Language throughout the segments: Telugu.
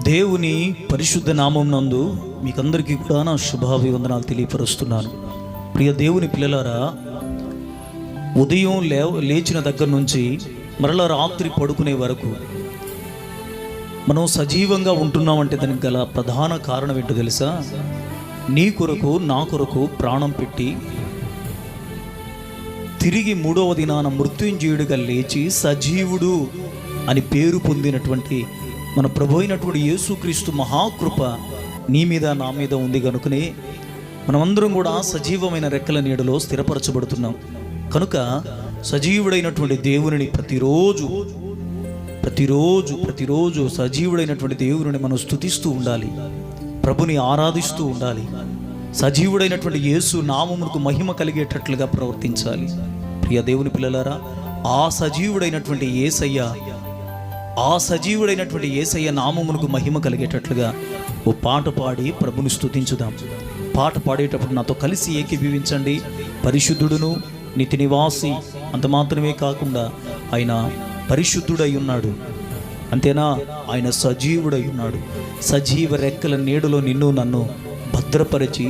దేవుని పరిశుద్ధ నామం నందు మీకందరికీ కూడా నా శుభాభివందనాలు తెలియపరుస్తున్నాను. ప్రియ దేవుని పిల్లలారా, ఉదయం లేచిన దగ్గర నుంచి మరలా రాత్రి పడుకునే వరకు మనం సజీవంగా ఉంటున్నామంటే దానికి గల ప్రధాన కారణం ఏంటో తెలుసా? నీ కొరకు నా కొరకు ప్రాణం పెట్టి తిరిగి మూడవ దినాన మృత్యుంజయుడిగా లేచి సజీవుడు అని పేరు పొందినటువంటి మన ప్రభు అయినటువంటి యేసుక్రీస్తు మహాకృప నీ మీద నా మీద ఉంది కనుకనే మనమందరం కూడా సజీవమైన రెక్కల నీడలో స్థిరపరచబడుతున్నాం. కనుక సజీవుడైనటువంటి దేవుని ప్రతిరోజు సజీవుడైనటువంటి దేవుని మనం స్తుతిస్తూ ఉండాలి, ప్రభుని ఆరాధిస్తూ ఉండాలి. సజీవుడైనటువంటి యేసు నామమునకు మహిమ కలిగేటట్లుగా ప్రవర్తించాలి. ప్రియ దేవుని పిల్లలారా, ఆ సజీవుడైనటువంటి యేసయ్య నామమునకు మహిమ కలిగేటట్లుగా ఓ పాట పాడి ప్రభుని స్తుతించుదాం. పాట పాడేటప్పుడు నాతో కలిసి ఏకీభవించండి. పరిశుద్ధుడును నిత్య నివాసి, అంత మాత్రమే కాకుండా ఆయన పరిశుద్ధుడై ఉన్నాడు. అంతేనా, ఆయన సజీవుడై ఉన్నాడు. సజీవ రెక్కల నీడలో నిన్ను నన్ను భద్రపరిచి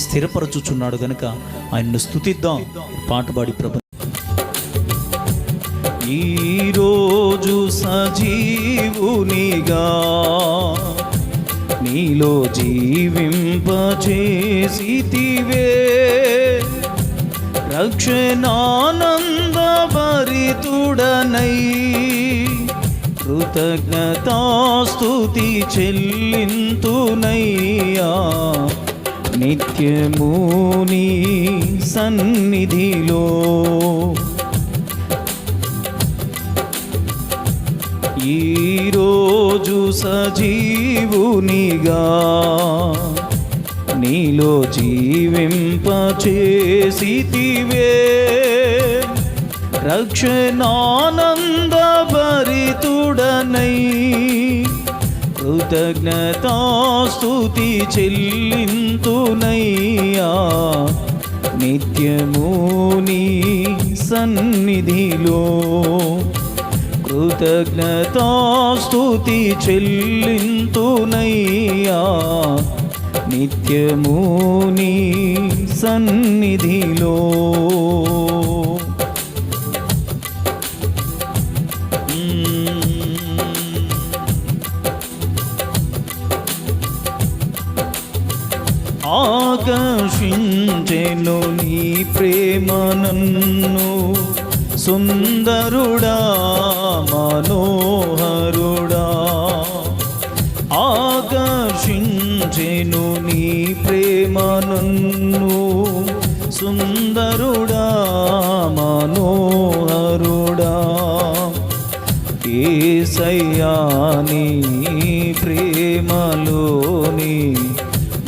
స్థిరపరచుచున్నాడు. గనుక ఆయన్ను స్తుతిద్దాం. పాట పాడి ప్రభు ఈరోజు సజీవునిగా నీలో జీవింపచేసితివే, రక్షణానందభరితుడనై కృతజ్ఞతాస్తుతి చెల్లింతునయ్యా. నిత్యము నీ సన్నిధిలో ఈరోజు సజీవునిగా నీలో జీవింపచేసితివే, రక్షణానందభరితుడనై కృతజ్ఞతాస్తుతి చెల్లింతునయ్యా. నిత్యము నీ సన్నిధిలో కృతజ్ఞతాస్తుతి చెల్లింతునయ్యా. నిత్యము నీ సన్నిధిలో ఆకర్షించెను నీ ప్రేమ నన్ను, సుందరుడా మనోహరుడా. ఆకర్షించెను నీ ప్రేమ నన్ను, సుందరుడా మనోహరుడా. యేసయ్యా నీ ప్రేమలోని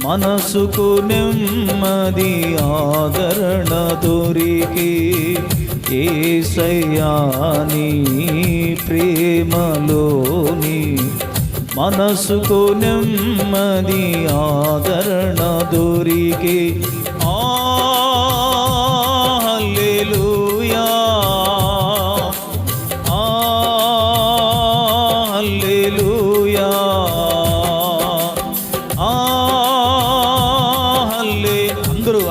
మనసుకు నెమ్మది ఆదరణ దొరికి, యేసయ్యా నీ ప్రేమలోని మనసుకు నెమ్మది ఆదరణ దొరికి. హల్లెలూయా, హల్లెలూయా, అందరూ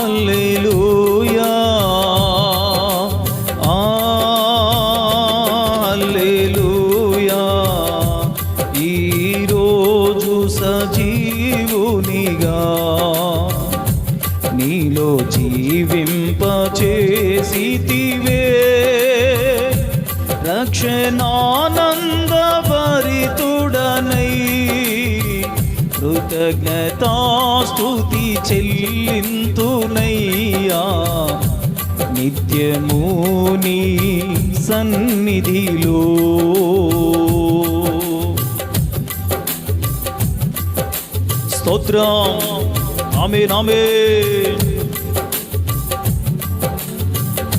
హల్లెలూయా, హల్లెలూయా. ఈరోజు సజీవునిగా నీలో జీవింపచేసితివే, రక్షణానందభరితుడనై కృతజ్ఞతాస్తుతి చెల్లింతునయ్యా. నిత్యము నీ సన్నిధిలో స్తోత్రం. ఆమేన్, ఆమేన్.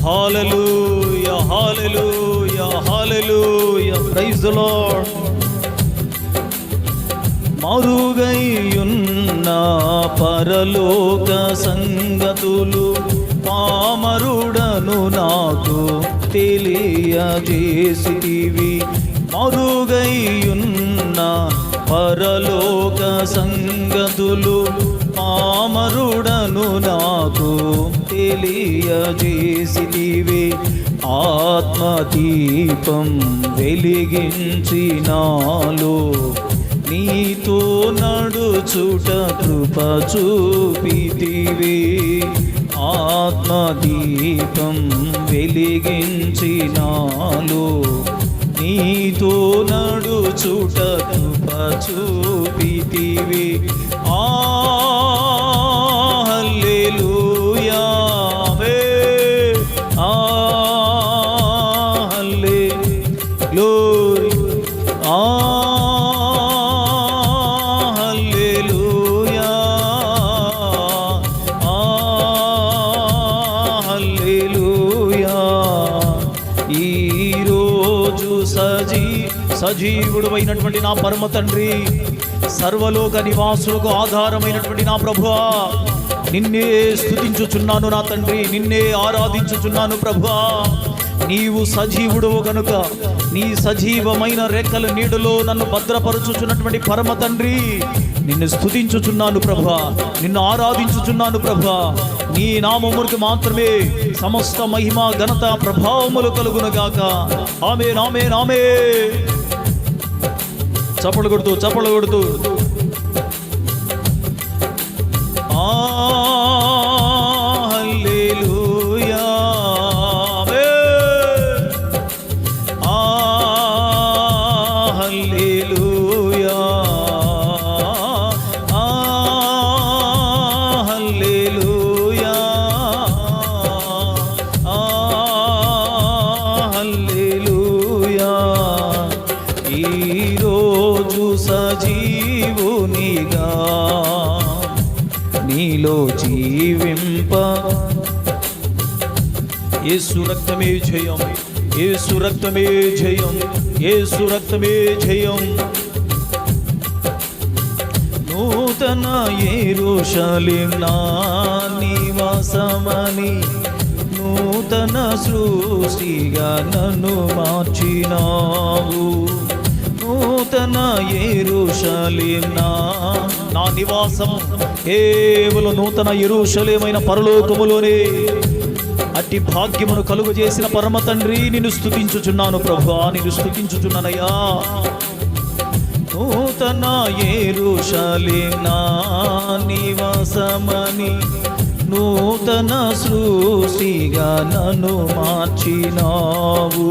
హల్లెలూయా, హల్లెలూయా, హల్లెలూయా. Praise the Lord. మరుగైయున్న పరలోక సంగతులు పామరుడను నాకు తెలియజేసితివి. మరుగైయున్న పరలోక సంగతులు పామరుడను నాకు తెలియజేసితివి. ఆత్మదీపం వెలిగించినాలో నీతో నడుచుట కృప చూపితివి. ఆత్మదీపం వెలిగించినాలో నీతో నడుచుట కృప చూపితివి. హల్లెలూయా గ్లోరీ హల్లెలూయా హల్లెలూయా. ఈరోజు సజీవుడు అయినటువంటి నా పరమ తండ్రి, సర్వలోక నివాసులకు ఆధారమైనటువంటి నా ప్రభువా, నిన్నే స్తుతించుచున్నాను నా తండ్రి, నిన్నే ఆరాధించుచున్నాను ప్రభువా. నీవు సజీవుడవు గనుక నీ సజీవమైన రెక్కల నీడలో నన్ను భద్రపరచుచున్నటువంటి పరమ తండ్రి, నిన్ను స్తుతించుచున్నాను ప్రభువా, నిన్ను ఆరాధించుచున్నాను ప్రభువా. నీ నామమునికి మాత్రమే సమస్త మహిమ ఘనత ప్రభావములు కలుగునుగాక. ఆమేన్ ఆమేన్ ఆమేన్. చప్పలు కొడుతూ హల్లెలూయా హల్లెలూయా హల్లెలూయా హల్లెలూయా. ఈరోజు సజీవునిగా నీలో జీవింప యేసు రక్తమే జయం, యేసు రక్తమే జయం, యేసు రక్తమే జయం. నూతన యెరూషలేం నా నివాసమని నూతన సృష్టిగా నన్ను మార్చినావు. నూతన యెరూషలేం నా నివాసం కేవలం నూతన యెరూషలేమైన పరలోకములోనే. అట్టి భాగ్యమును కలుగు చేసిన పరమ తండ్రి, నిన్ను స్తుతించుచున్నాను ప్రభువా, నిన్ను స్తుతించుచున్నానయ్యా. నూతన యెరూషలేం నా నివాసమని నూతన సృష్టిగా నన్ను మార్చినావు.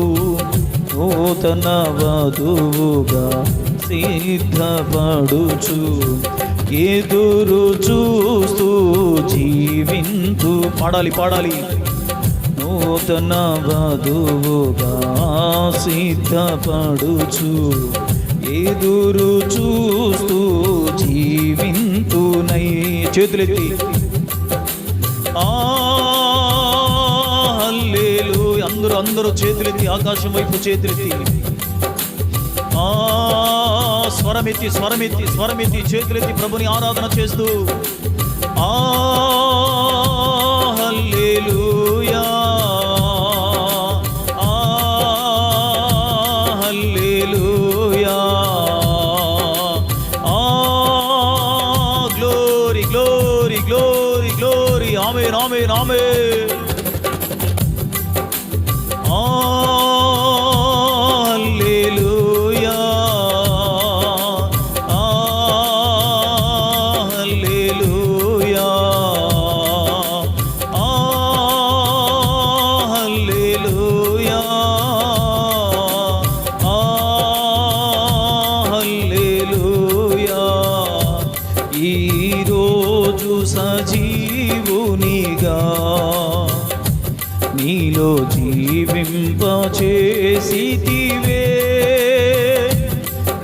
నూతన వధువుగా సిద్ధపడుచు ఎదురు చూస్తూ జీవింతు. పాడాలి. నూతన వధువుగా సిద్ధపడుచు ఎదురు చూస్తూ జీవింతునై. చేతులెత్తి హల్లెలూయా. అందరూ చేతులెత్తి, ఆకాశం వైపు చేతులెత్తి, స్వరమెత్తి చేతులెత్తి ప్రభుని ఆరాధన చేస్తూ హల్లెలూయా హల్లెలూయా. Glory glory glory glory. ఆమేన్ ఆమేన్ ఆమేన్. హల్లెలూయా హల్లెలూయా హల్లెలూయా హల్లెలూయా. ఈరోజు సజీవునిగా నీలో జీవింపచేసితివే.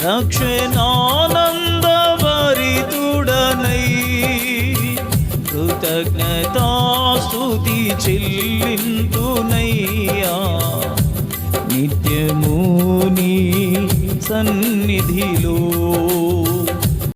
రక్షణానందభరితుడనై కృతజ్ఞతాస్తుతి చెల్లింతునయ్యా. నిత్యము నీ సన్నిధిలో